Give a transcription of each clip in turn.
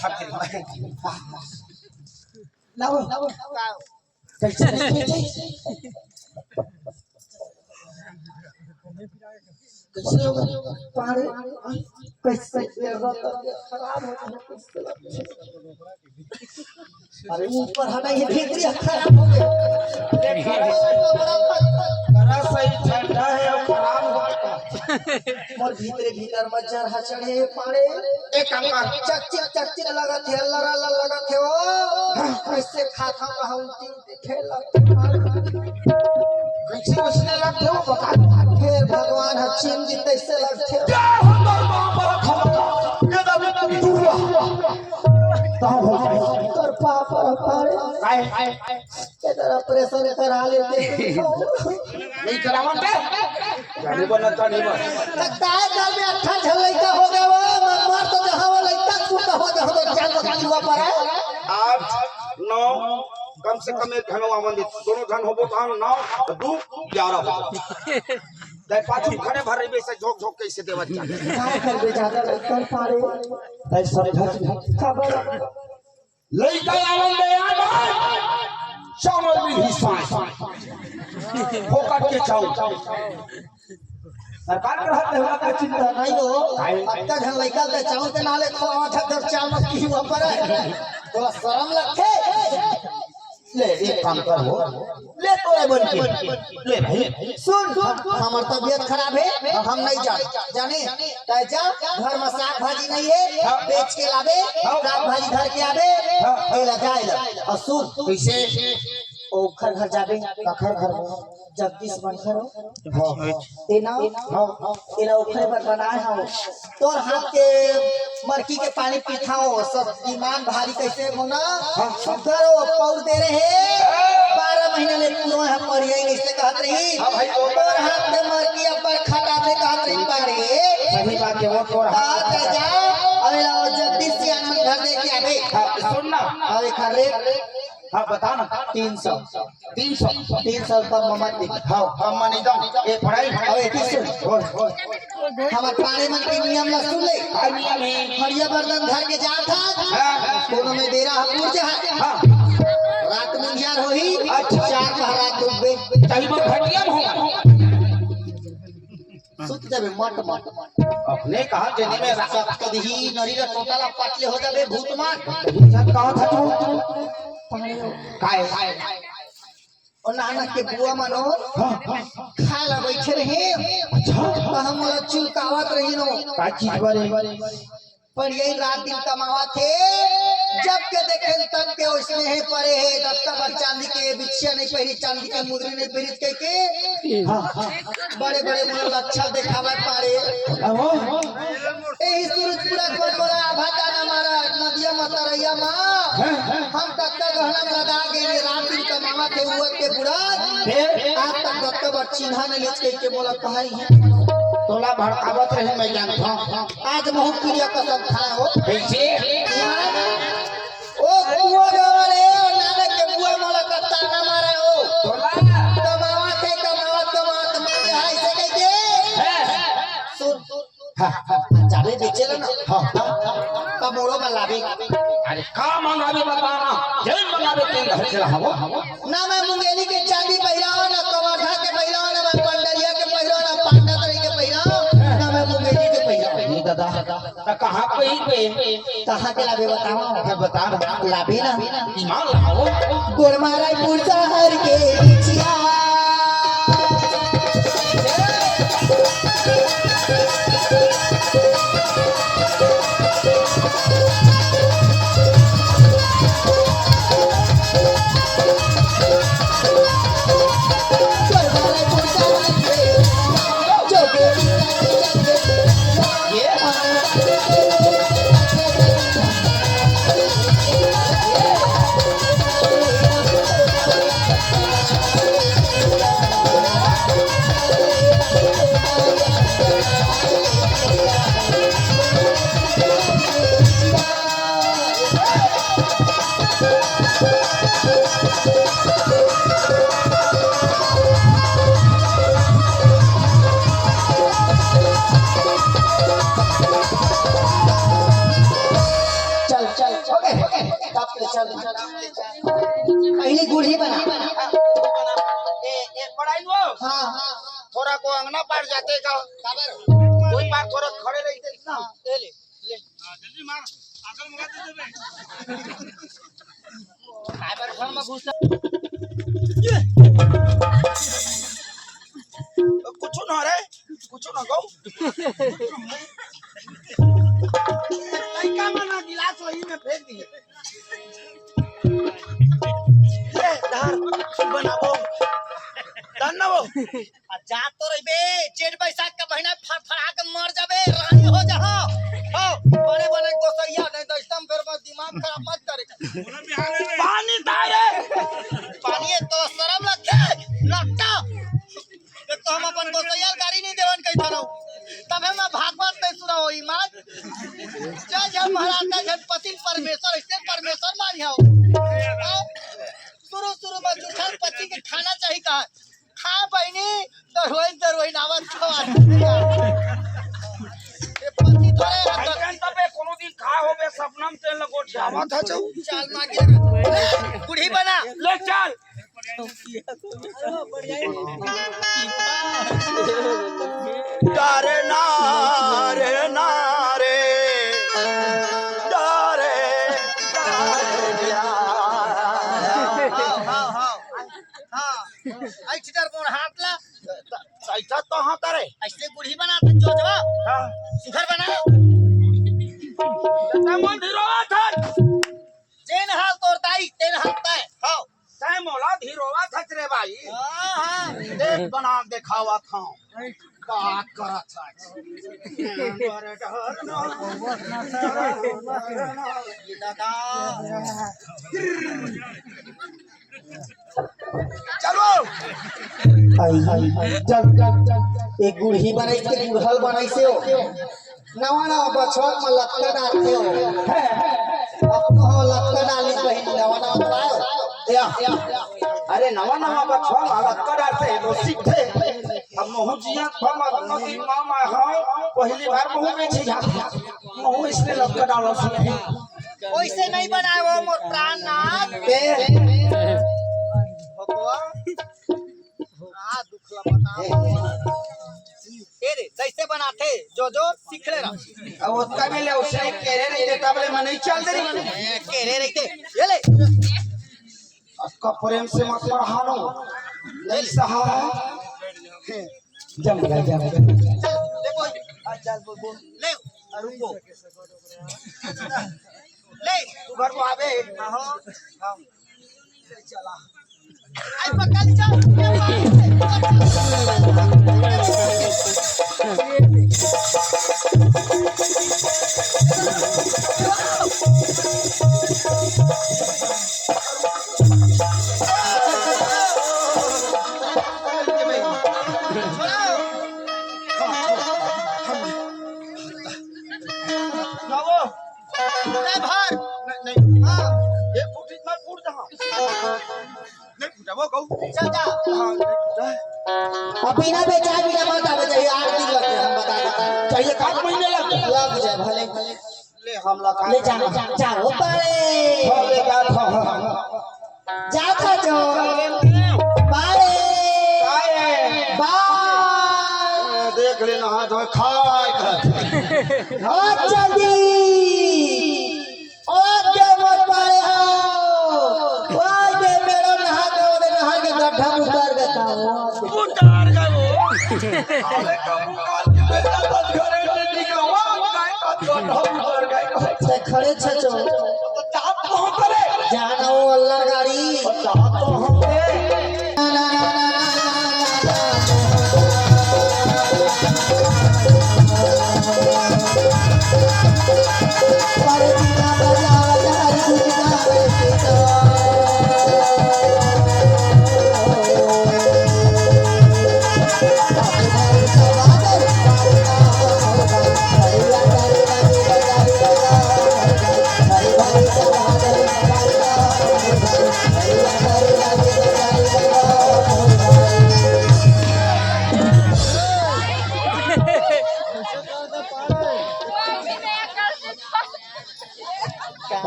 था फिर लाओ कैसे कैसे होगा पानी कैसे खराब हो जाए अरे ऊपर हटा ये भीतरी खराब हो गया बड़ा सही ठंडा है और खराब हो गया मोर भीतरे भीतर मच्छर हचड़े पाड़े एक काम कर चक लगा थे लरा लगा थे ओ कैसे खाता कहा उल्टी खेला कैसे बसने लगते हो बता फिर भगवान हचीन जी कैसे लगते हो कर पापा पाड़े इधर ऑपरेशन करा लेते नहीं करावन बे जाने बना तो नहीं बस लगता है घर में अच्छा झलई का हो गया वो मार तो जहां वो लइका तू तो हो जा तो जान को हुआ पर है 8 9 कम से कम एक घनवा मंदिर दोनों घन होबो तो हम 9 2 11 हो दे पाछू खड़े भरे में से झोक झोक कैसे देवत क्या कर बे ज्यादा लइका पाड़े ऐसा खबर लइका आवन दे आ चावल भी हिस्सा फोकट के चावल सरकार के हाथ में होला का चिंता नहीं हो पक्का झन लइका के चावल के नाले खो आठ कर चावल की हुआ पर है थोड़ा शर्म लगते ले एक काम कर हो ले तोरे बन के ले भाई सुन हमार तबीयत खराब है हम नहीं जाने कह जा घर में साग भाजी नहीं है बेच के लावे साग भाजी घर के आवे एला जाएला और सुन कैसे ओ घर जावे कखर घर जगदीश बनकर हां एना एला उखरे पर बनाए हो तोर हाथ के मरकी के पानी पीठाओ सब ईमान भारी कैसे होना शुगर वो पौर दे रहे 12 महीने ले तू है पर यही कैसे कहत रही भाई तोर हाथ के मरकी पर खटा से कहत रही पारे सही बात है वो तोर हाथ जा अबेला जगदीश से घर दे के आवे सुन ना अरे खरे हाँ बता ना 300 300 पर ममत दी हाँ हम मानी दम ये पढ़ाई अबे 300 हमार प्राणे मन के नियम ला सुन ले नियम है हरिया बर्तन धर के जा था दोनों में बेरा हपूर जा हाँ रात में यार होई 4 पहरा डूबे चाहिए वो घटिया होगा सुत जाबे मट अपने कहा जने में सब कदही नरी रा टोटला पाटले हो जाबे भूत मार कहा था तू काय और नाना के बुआ मनो खा ला बैठे रहे अच्छा हम चुलकावत रही नो का चीज बारे पर यही रात दिन कमावा थे जब के देखे तब के उसने है परे है दफ्तर चांदी के बिछिया नहीं पहरी चांदी के मुद्री नहीं पहरी कह के बड़े बड़े मुझे अच्छा दिखावे पारे यही सूरजपुरा को बोला भाता ना मारा नदिया माता रैया माँ हम तक गहना में लगा गए रात दिन कमावा थे हुआ के बुढ़ा आज तक दफ्तर चिन्हा नहीं ले के बोला कहाई है तोला भड़कावत रहे मैं जानता हूं आज बहुत प्रिय कसम खाए हो कैसे ओ बुआ वाले नाना के बुआ मोला कत्ता ना मारे हो तोला कमावा मारे हाय से कह के सुन जाबे बेचेला ना का मोड़ो में लाबे अरे का मंगावे बताना जैन मंगावे तेल घर से हवो ना मैं मुंगेली के चांदी पहिराओ ना कवाठा के पहिराओ ना मैं पंडरिया के पहिराओ ना पांडा तरी के पहिराओ ना मैं मुंगेली के पहिराओ नहीं दादा त कहां पे कहां के लाबे बताओ बता लाबे ना ईमान लाओ गोरमारायपुर शहर के बिछिया चल ओके तब ले चल पहले गुड़ी बना एक पढ़ाई वो हां थोड़ा को अंगना पार जाते का खबर कोई बार थोड़ा खड़े रहते ना ले ले ले जल्दी मार अकल मुगा दे देबे खबर घर में घुस कुछ ना रे कुछ ना गो लड़का मना गिलास वही में फेंक दिए ले धार बनाबो ना वो जा तो रहिबे जेठ बैसाख का महीना फड़फड़ा के मर जाबे रानी हो जा हो बड़े बड़े गोसैया नहीं तो एकदम फिर दिमाग खराब मत करे पानी तारे पानी तो शर्म लगते लगता एक तो हम अपन गोसैया गाड़ी नहीं देवन कही थानो तबे मैं भागवत नहीं सुना होई मां जय जय महाराज जय पति परमेश्वर ऐसे परमेश्वर मानियो शुरू में जुठल पति के खाना चाहिए का खा बहनी दरवई नावत खवा ए पति थोड़े भाईजान तबे कोनो दिन खा होबे सपनम तेल लगोट जावत है चौ चाल मांगे बूढ़ी बना ले चल डारे नारे नारे डारे हां आई चिटर मोर हाथ ला ऐसा तो हां करे ऐसे बूढ़ी बना तो जो जवा हां सुधर बना तता मन धीरोवा था जेन हाल तोरताई तेन हालता है हां तय मोला धीरोवा था रे भाई हां देख बना दिखावा था का करत था दादा चलो चल एक गुढ़ी बनाई के गुड़हल बनाई से हो नवा नवा बछवन में लत्ता डालते हो अपनो हो लत्ता डाली बहन नवा नवा बनाओ या अरे नवा नवा बछवा हालत कर डालते तो सीखे अब महू जिया हम नदी मामा हां पहली बार महू में छी जा महू इसने लटका डालो सीखे ओइसे नहीं बनाओ मोर प्राणनाथ ते भगवान आ दुखला बताओ तेरे कैसे बनाते जो जो सीख ले रहा अब उसका में ले उसने केरे नहीं देता बले मन नहीं चल दे केरे रहते ये ले उसका प्रेम से मत पढ़ानो नहीं सहा जम गया देखो चल बोल ले रुको ले तू घर को आवे हां हां चला आई पक्का ले जा बिना बेचा बिना मत आवे चाहिए 8 दिन लगते हम बता देते चाहिए 5 महीने लग जाए भले ले हम लगा ले जाओ पारे ले जा जा था जो पारे काए बा देख लेना हाथ धोए खाए हाथ जल्दी ओके मत पारे हो ओए दे मेरा नहा दो दे नहा के गड्ढा उतार देता हूं उतार गए वो अरे कबू काल के बेटा तो घरे से निकलवा काय का गड्ढा उतार गए से खड़े छचो तो चाप कहां करे जाना वो अल्लाह गाड़ी चाप तो हमने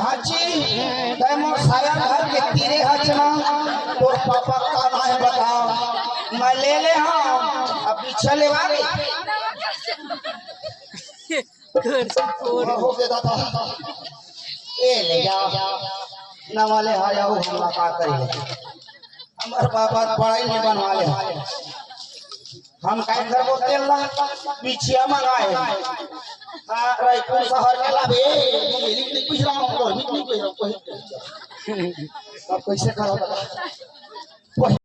भाची ते मोर साया घर के तीरे हचना तोर पापा का ना है बता मैं ले ले हाँ अब पीछे ले वाले हो गया था ए ले जा ना वाले आया हो हमला का करेंगे हमारे बाबा पढ़ाई नहीं बनवा ले हम काय घर को तेल ला पीछे मंगाए हाँ रायपुर शहर के लाभे मिली नहीं पूछ रहा हूँ कोई नहीं पूछ रहा हूँ कोई अब कैसे करो